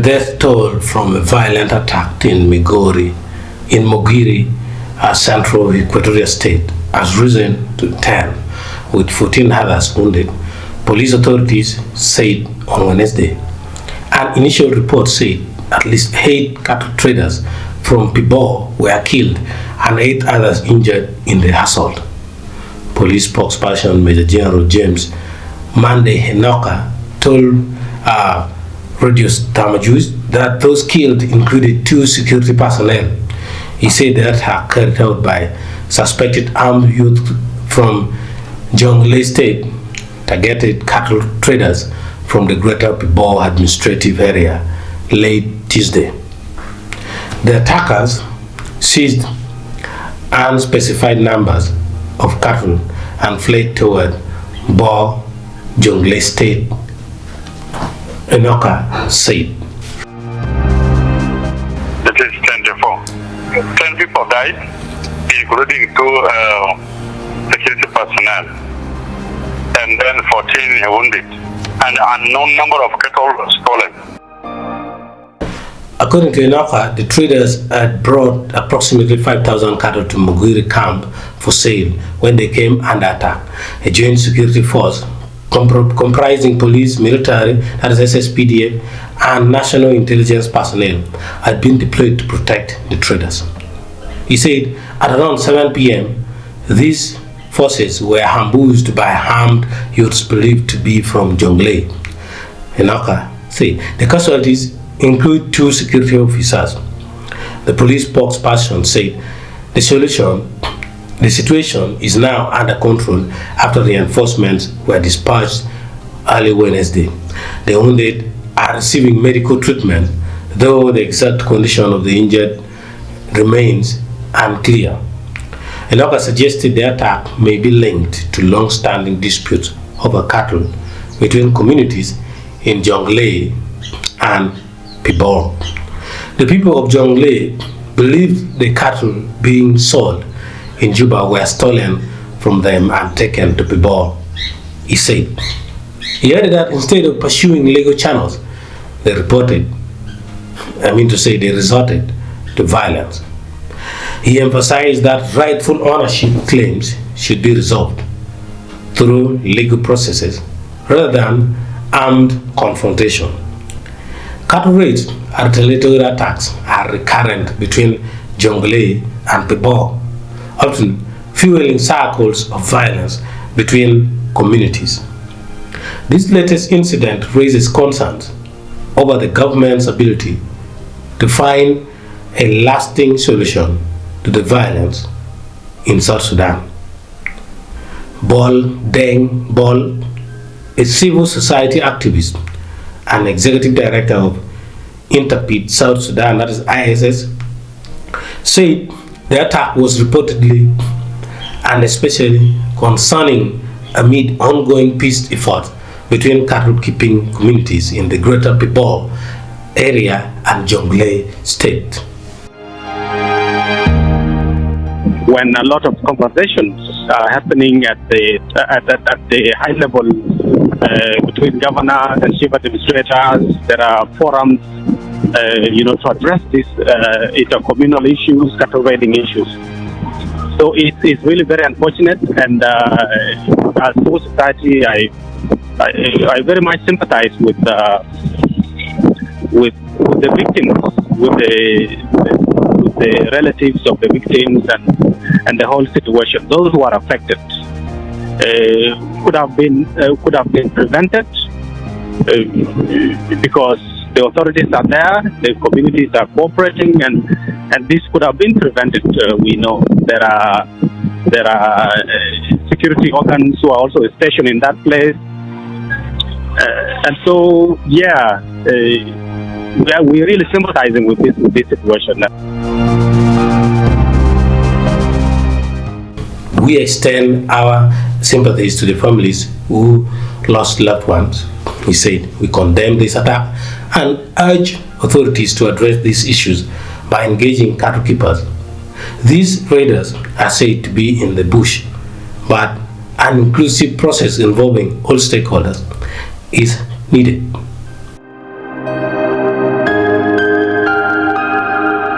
death toll from a violent attack in Mogiri, central Equatorial State, has risen to 10, with 14 others wounded, police authorities said on Wednesday. An initial report said at least 8 cattle traders from Pibor were killed and 8 others injured in the assault. Police spokesperson Major General James Monday Henoka told Radio Tamajus that those killed included 2 security personnel. He said the attack carried out by suspected armed youth from Jonglei State targeted cattle traders from the Greater Pibor administrative area late Tuesday. The attackers seized unspecified numbers of cattle and fled toward Bo Jonglei State, Enoka said. It is 24. 10 people died, including 2 security personnel, and then 14 wounded, and unknown number of cattle stolen. According to Enoka, the traders had brought approximately 5,000 cattle to Mogiri camp for sale when they came under attack. A joint security force comprising police, military, that is SSPDF, and national intelligence personnel had been deployed to protect the traders. He said at around 7 p.m., these forces were ambushed by armed youths believed to be from Jonglei. Enoka said the casualties include 2 security officers. The police spokesperson said the situation is now under control after reinforcements were dispatched early Wednesday. The wounded are receiving medical treatment, though the exact condition of the injured remains unclear. Enoka suggested the attack may be linked to long-standing disputes over cattle between communities in Jonglei and Pibor. The people of Jonglei believed the cattle being sold in Juba were stolen from them and taken to Pibor, he said. He added that instead of pursuing legal channels, they resorted to violence. He emphasized that rightful ownership claims should be resolved through legal processes rather than armed confrontation. Cattle raids and retaliatory attacks are recurrent between Jonglei and Pibor, often fueling cycles of violence between communities. This latest incident raises concerns over the government's ability to find a lasting solution to the violence in South Sudan. Bol Deng Bol, a civil society activist and executive director of Interpid South Sudan, that is ISS, said the attack was reportedly and especially concerning amid ongoing peace efforts between cattle-keeping communities in the Greater Pibor area and Jonglei State. When a lot of conversations are happening at the high level between governors and chief administrators, there are forums, to address these intercommunal issues, cattle raiding issues. So it's really very unfortunate, and as civil society, I very much sympathize with the victims, with the relatives of the victims, and the whole situation. Those who are affected could have been prevented because the authorities are there, the communities are cooperating, and this could have been prevented. We know there are security organs who are also stationed in that place, and so we're really sympathizing with this situation. We extend our sympathies to the families who lost loved ones. He said, we condemn this attack and urge authorities to address these issues by engaging cattle keepers. These raiders are said to be in the bush, but an inclusive process involving all stakeholders is needed.